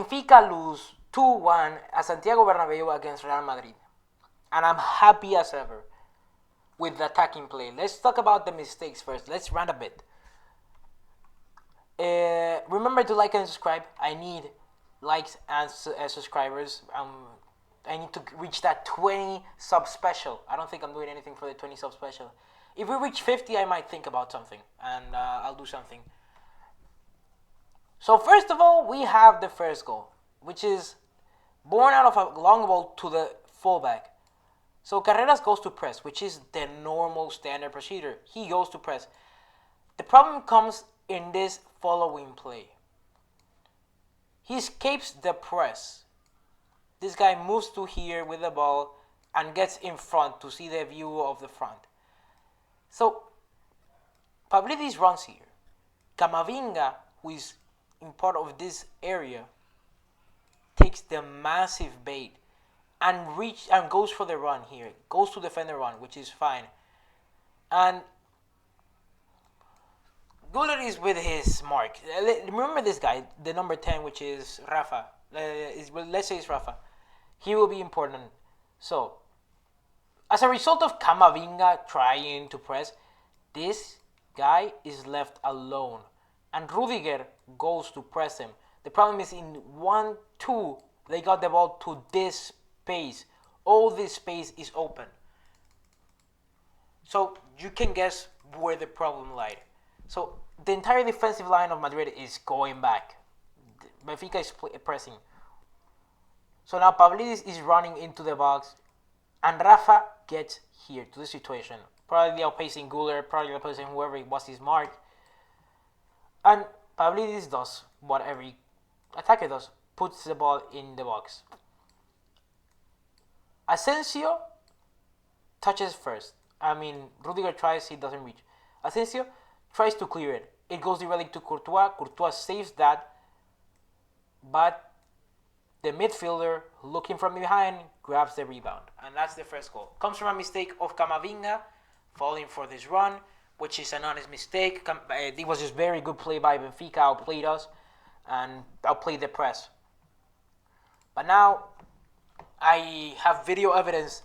Benfica lose 2-1 at Santiago Bernabeu against Real Madrid. And I'm happy as ever with the attacking play. Let's talk about the mistakes first. Let's rant a bit. Remember to like and subscribe. I need likes and subscribers. I need to reach that 20 sub special. I don't think I'm doing anything for the 20 sub special. If we reach 50, I might think about something, and I'll do something. So first of all, we have the first goal, which is born out of a long ball to the fullback. So Carreras goes to press, which is the normal standard procedure. He goes to press. The problem comes in this following play. He escapes the press. This guy moves to here with the ball and gets in front to see the view of the front. So Pavlidis runs here. Camavinga, who is in part of this area, takes the massive bait and goes for the run here. Goes to defend the run, which is fine. And Guller is with his mark. Remember this guy, the number 10, which is Rafa. Let's say it's Rafa. He will be important. So, as a result of Camavinga trying to press, this guy is left alone. And Rudiger goes to press him. The problem is in 1-2, they got the ball to this space. All this space is open. So you can guess where the problem lied. So the entire defensive line of Madrid is going back. Benfica is pressing. So now Pavlidis is running into the box. And Rafa gets here to the situation. Probably outpacing Guller, probably outpacing whoever was his mark. And Pavlidis does what every attacker does. Puts the ball in the box. Asensio touches first. Rudiger tries, he doesn't reach. Asensio tries to clear it. It goes directly to Courtois. Courtois saves that. But the midfielder, looking from behind, grabs the rebound. And that's the first goal. Comes from a mistake of Camavinga, falling for this run, which is an honest mistake. It was just very good play by Benfica, outplayed us, and outplayed the press. But now, I have video evidence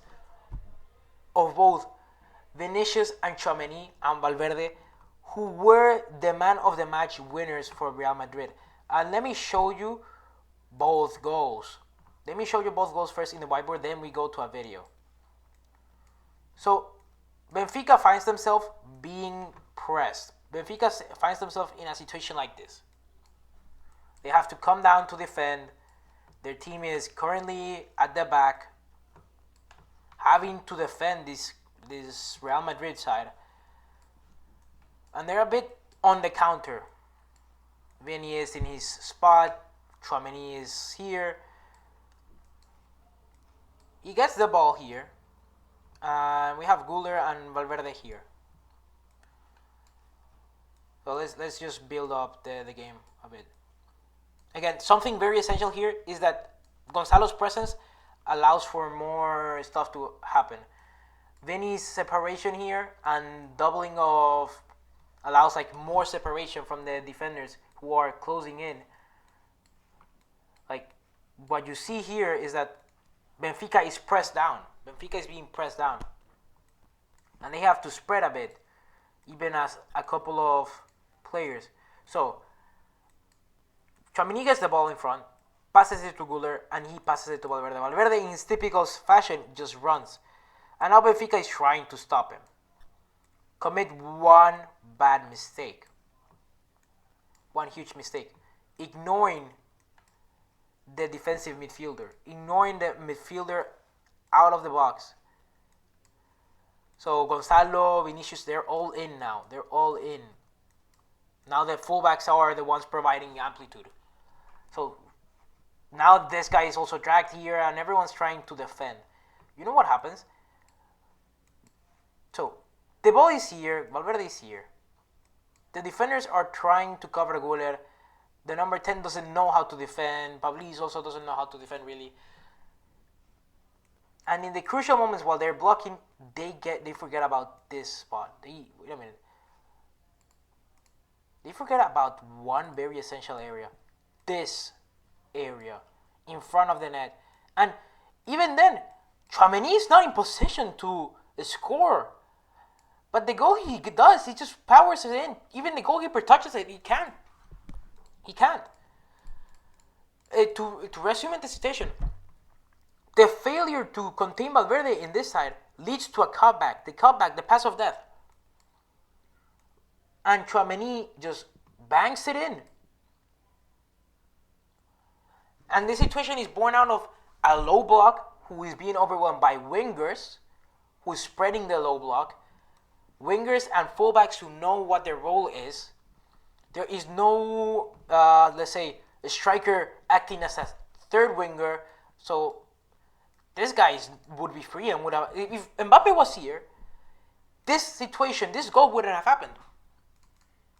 of both Vinicius and Tchouaméni and Valverde, who were the man of the match winners for Real Madrid. And let me show you both goals. Let me show you both goals first in the whiteboard, then we go to a video. So, Benfica finds themselves being pressed. Benfica finds themselves in a situation like this. They have to come down to defend. Their team is currently at the back, having to defend this Real Madrid side. And they're a bit on the counter. Vini is in his spot. Tchouaméni is here. He gets the ball here. And we have Guller and Valverde here. So let's just build up the game a bit. Again, something very essential here is that Gonzalo's presence allows for more stuff to happen. Vini's separation here and doubling of allows more separation from the defenders who are closing in. What you see here is that Benfica is pressed down. Benfica is being pressed down. And they have to spread a bit, even as a couple of players. So, Tchouaméni gets the ball in front, passes it to Guller, and he passes it to Valverde. Valverde, in his typical fashion, just runs. And now Benfica is trying to stop him. Commit one bad mistake. One huge mistake. Ignoring the defensive midfielder. Ignoring the midfielder out of the box. So Gonzalo, Vinicius, they're all in now. They're all in. Now the fullbacks are the ones providing amplitude. So now this guy is also dragged here and everyone's trying to defend. You know what happens? So the ball is here, Valverde is here. The defenders are trying to cover Guller. The number 10 doesn't know how to defend. Pavlidis also doesn't know how to defend really. And in the crucial moments while they're blocking, they forget about this spot. Wait a minute. They forget about one very essential area. This area, in front of the net. And even then, Tchouaméni is not in position to score. But the goal he does, he just powers it in. Even the goalkeeper touches it, he can't. He can't. To resume the situation, the failure to contain Valverde in this side leads to a cutback. The cutback, the pass of death. And Tchouaméni just bangs it in. And this situation is born out of a low block who is being overwhelmed by wingers, who is spreading the low block. Wingers and fullbacks who know what their role is. There is no, let's say, a striker acting as a third winger. So this guy would be free and would have. If Mbappe was here, this situation, this goal wouldn't have happened.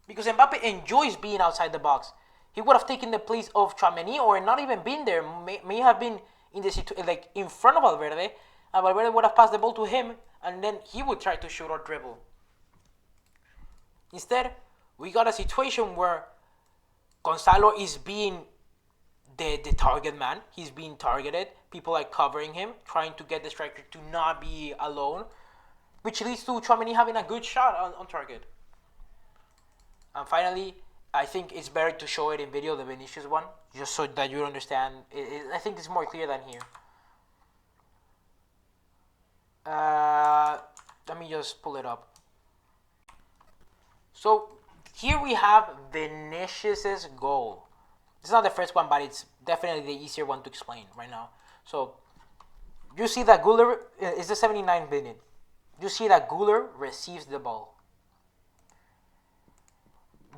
Because Mbappe enjoys being outside the box. He would have taken the place of Tchouaméni or not even been there. May have been in the like in front of Valverde, and Valverde would have passed the ball to him, and then he would try to shoot or dribble. Instead, we got a situation where Gonzalo is being the target man. He's being targeted. People are covering him, trying to get the striker to not be alone, which leads to Tchouaméni having a good shot on target. And finally, I think it's better to show it in video, the Vinicius one, just so that you understand. I think it's more clear than here. Let me just pull it up. So here we have Vinicius's goal. It's not the first one, but it's definitely the easier one to explain right now. So you see that Güler is the 79th minute. You see that Güler receives the ball.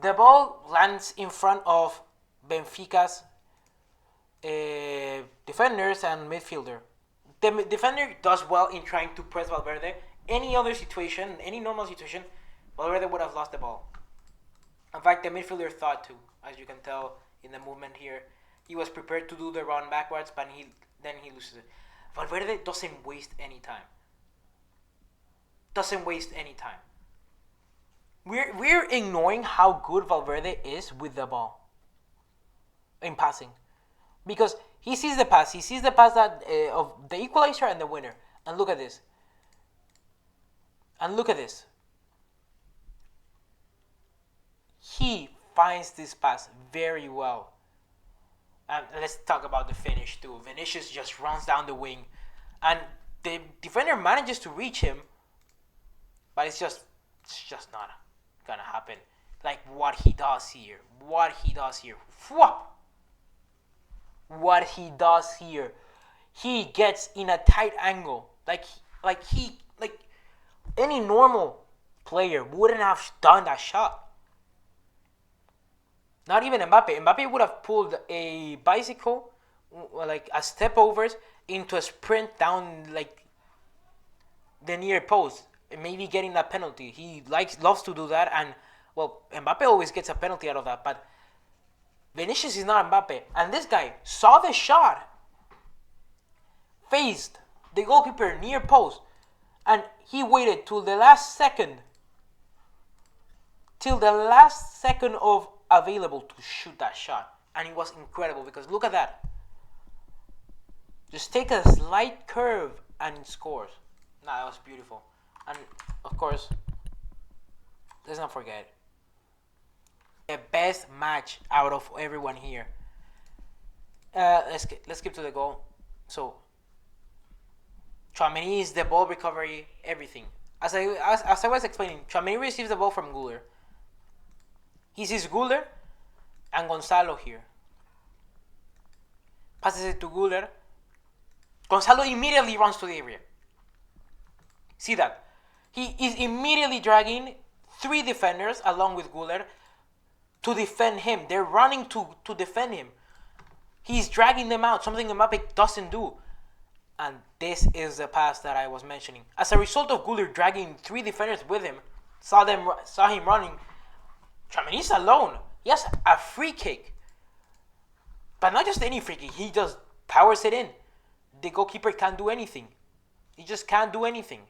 The ball lands in front of Benfica's defenders and midfielder. The defender does well in trying to press Valverde. Any other situation, any normal situation, Valverde would have lost the ball. In fact, the midfielder thought to, as you can tell in the movement here. He was prepared to do the run backwards, but then he loses it. Valverde doesn't waste any time. Doesn't waste any time. We're ignoring how good Valverde is with the ball in passing, because he sees the pass. He sees the pass that of the equalizer and the winner. And look at this. And look at this. He finds this pass very well. And let's talk about the finish too. Vinicius just runs down the wing, and the defender manages to reach him, but it's just not gonna happen. Like what he does here. What he does here. He gets in a tight angle. Like any normal player wouldn't have done that shot. Not even Mbappe. Mbappe would have pulled a bicycle, like a step overs, into a sprint down like the near post, maybe getting that penalty. He loves to do that, and well, Mbappe always gets a penalty out of that. But Vinicius is not Mbappe, and this guy saw the shot, faced the goalkeeper near post, and he waited till the last second of available to shoot that shot. And it was incredible, because look at that. Just take a slight curve and it scores. That was beautiful. And of course, let's not forget the best match out of everyone here. Let's skip to the goal. So Tchouaméni is the ball recovery, everything. As I was explaining, Tchouaméni receives the ball from Güler. He sees Güler and Gonzalo here. Passes it to Güler. Gonzalo immediately runs to the area. See that? He is immediately dragging 3 defenders along with Güler to defend him. They're running to defend him. He's dragging them out, something Mbappe doesn't do. And this is the pass that I was mentioning. As a result of Güler dragging 3 defenders with him, saw him running, Tchouaméni's alone. He has a free kick. But not just any free kick. He just powers it in. The goalkeeper can't do anything. He just can't do anything.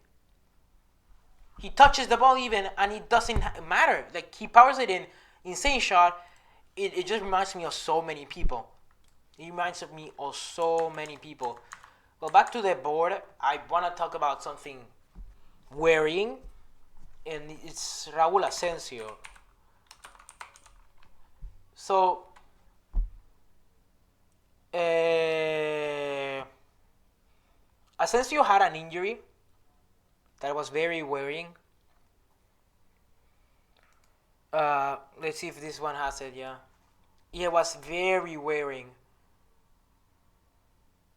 He touches the ball even, and it doesn't matter. Like, he powers it in. Insane shot. It just reminds me of so many people. He reminds me of so many people. Well, back to the board, I want to talk about something worrying, and it's Raúl Asensio. So, Asensio had an injury that was very worrying. Let's see if this one has it. Yeah, it was very worrying.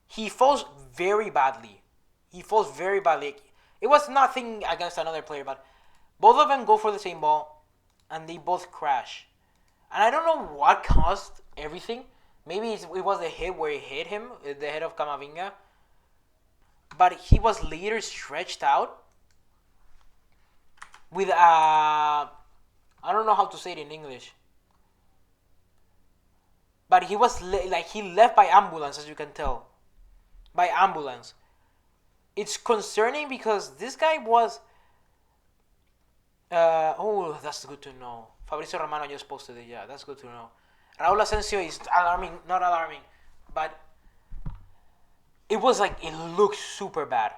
He falls very badly. He falls very badly. It was nothing against another player, but both of them go for the same ball, and they both crash. And I don't know what caused everything. Maybe it was the hit where it hit him, the head of Camavinga. But he was later stretched out with a... I don't know how to say it in English. But he was he left by ambulance, as you can tell. By ambulance. It's concerning because this guy was... oh, that's good to know. Fabrizio Romano just posted it. Yeah, that's good to know. Raúl Asensio is alarming, not alarming, but it was like, it looked super bad.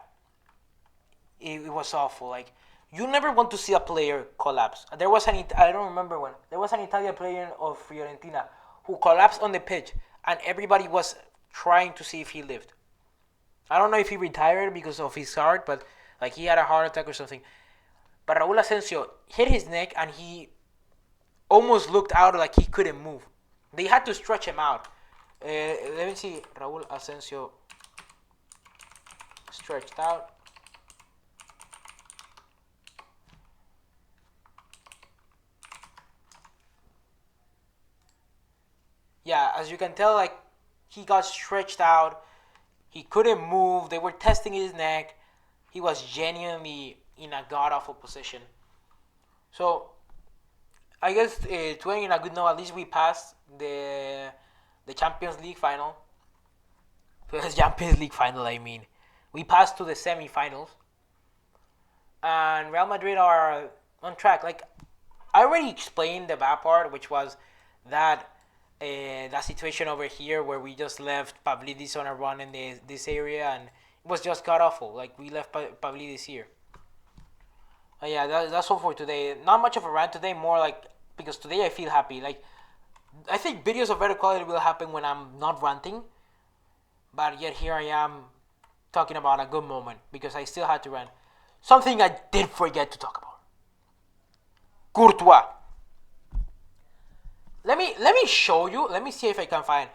It was awful. Like, you never want to see a player collapse. There was I don't remember when, there was an Italian player of Fiorentina who collapsed on the pitch, and everybody was trying to see if he lived. I don't know if he retired because of his heart, but like he had a heart attack or something. But Raúl Asensio hit his neck, and he almost looked out like he couldn't move. They had to stretch him out. Let me see. Raúl Asensio stretched out. Yeah, as you can tell, like, he got stretched out. He couldn't move. They were testing his neck. He was genuinely in a god-awful position. So, I guess to end in a good note, at least we passed the Champions League final. The Champions League final, I mean. We passed to the semi-finals. And Real Madrid are on track. Like, I already explained the bad part, which was that situation over here where we just left Pavlidis on a run in this area, and it was just god-awful. Like, we left Pavlidis here. Yeah, that's all for today. Not much of a rant today, more like, because today I feel happy. Like, I think videos of better quality will happen when I'm not ranting, but yet here I am talking about a good moment because I still had to rant. Something I did forget to talk about. Courtois. Let me show you. Let me see if I can find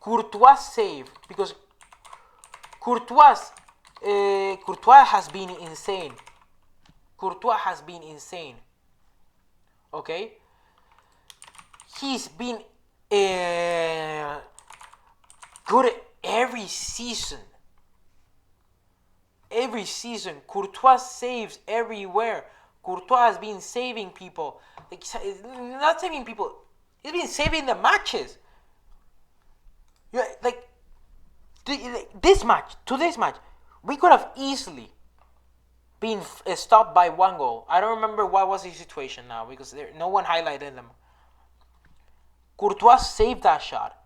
Courtois save, because Courtois has been insane. Courtois has been insane. Okay? He's been good every season. Every season. Courtois saves everywhere. Courtois has been saving people. Like, not saving people. He's been saving the matches. Yeah, like, today's match, we could have easily been stopped by one goal. I don't remember what was the situation now because no one highlighted them. Courtois saved that shot.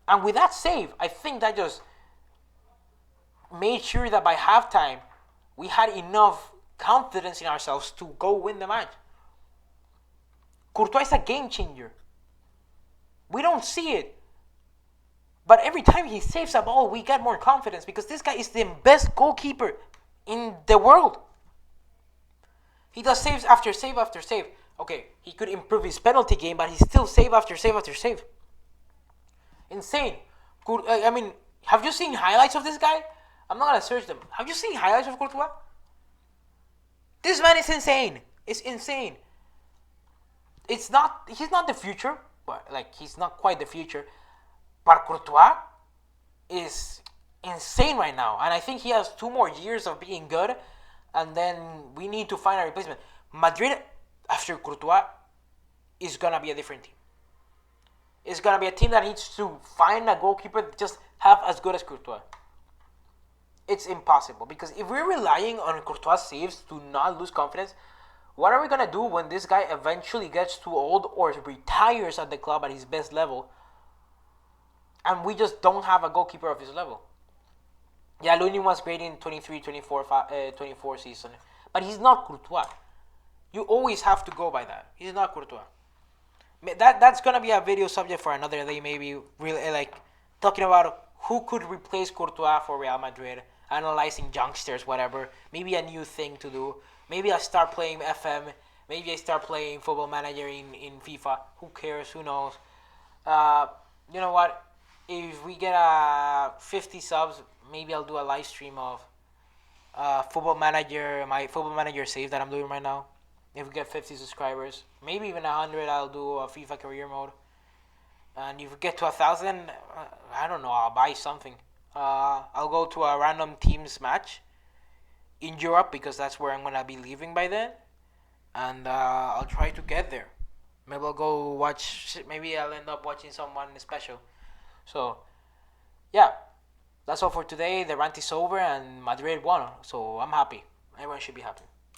And with that save, I think that just made sure that by halftime, we had enough confidence in ourselves to go win the match. Courtois is a game changer. We don't see it. But every time he saves a ball, we get more confidence because this guy is the best goalkeeper in the world. He does saves after save after save. Okay, he could improve his penalty game, but he's still save after save after save. Insane. I mean, have you seen highlights of this guy? I'm not gonna search them. Have you seen highlights of Courtois? This man is insane. It's insane. He's not the future, but like he's not quite the future. But Courtois is insane right now, and I think he has 2 more years of being good, and then we need to find a replacement. Madrid, after Courtois, is gonna be a different team. It's gonna be a team that needs to find a goalkeeper that just have as good as Courtois. It's impossible, because if we're relying on Courtois saves to not lose confidence, what are we gonna do when this guy eventually gets too old or retires at the club at his best level? and we just don't have a goalkeeper of his level. Yeah, Looney was great in 23, 24, 24 season, but he's not Courtois. You always have to go by that. He's not Courtois. That's gonna be a video subject for another day. Maybe really like talking about who could replace Courtois for Real Madrid, analyzing youngsters, whatever. Maybe a new thing to do. Maybe I start playing FM. Maybe I start playing Football Manager in FIFA. Who cares? Who knows? Uh, you know what? If we get 50 subs, maybe I'll do a live stream of Football Manager, my Football Manager save that I'm doing right now. If we get 50 subscribers, maybe even 100, I'll do a FIFA career mode. And if we get to 1,000, I don't know, I'll buy something. I'll go to a random teams match in Europe because that's where I'm gonna be leaving by then, and I'll try to get there. Maybe I'll go watch. Maybe I'll end up watching someone special. So yeah, that's all for today. The rant is over, and Madrid won, so I'm happy. Everyone should be happy.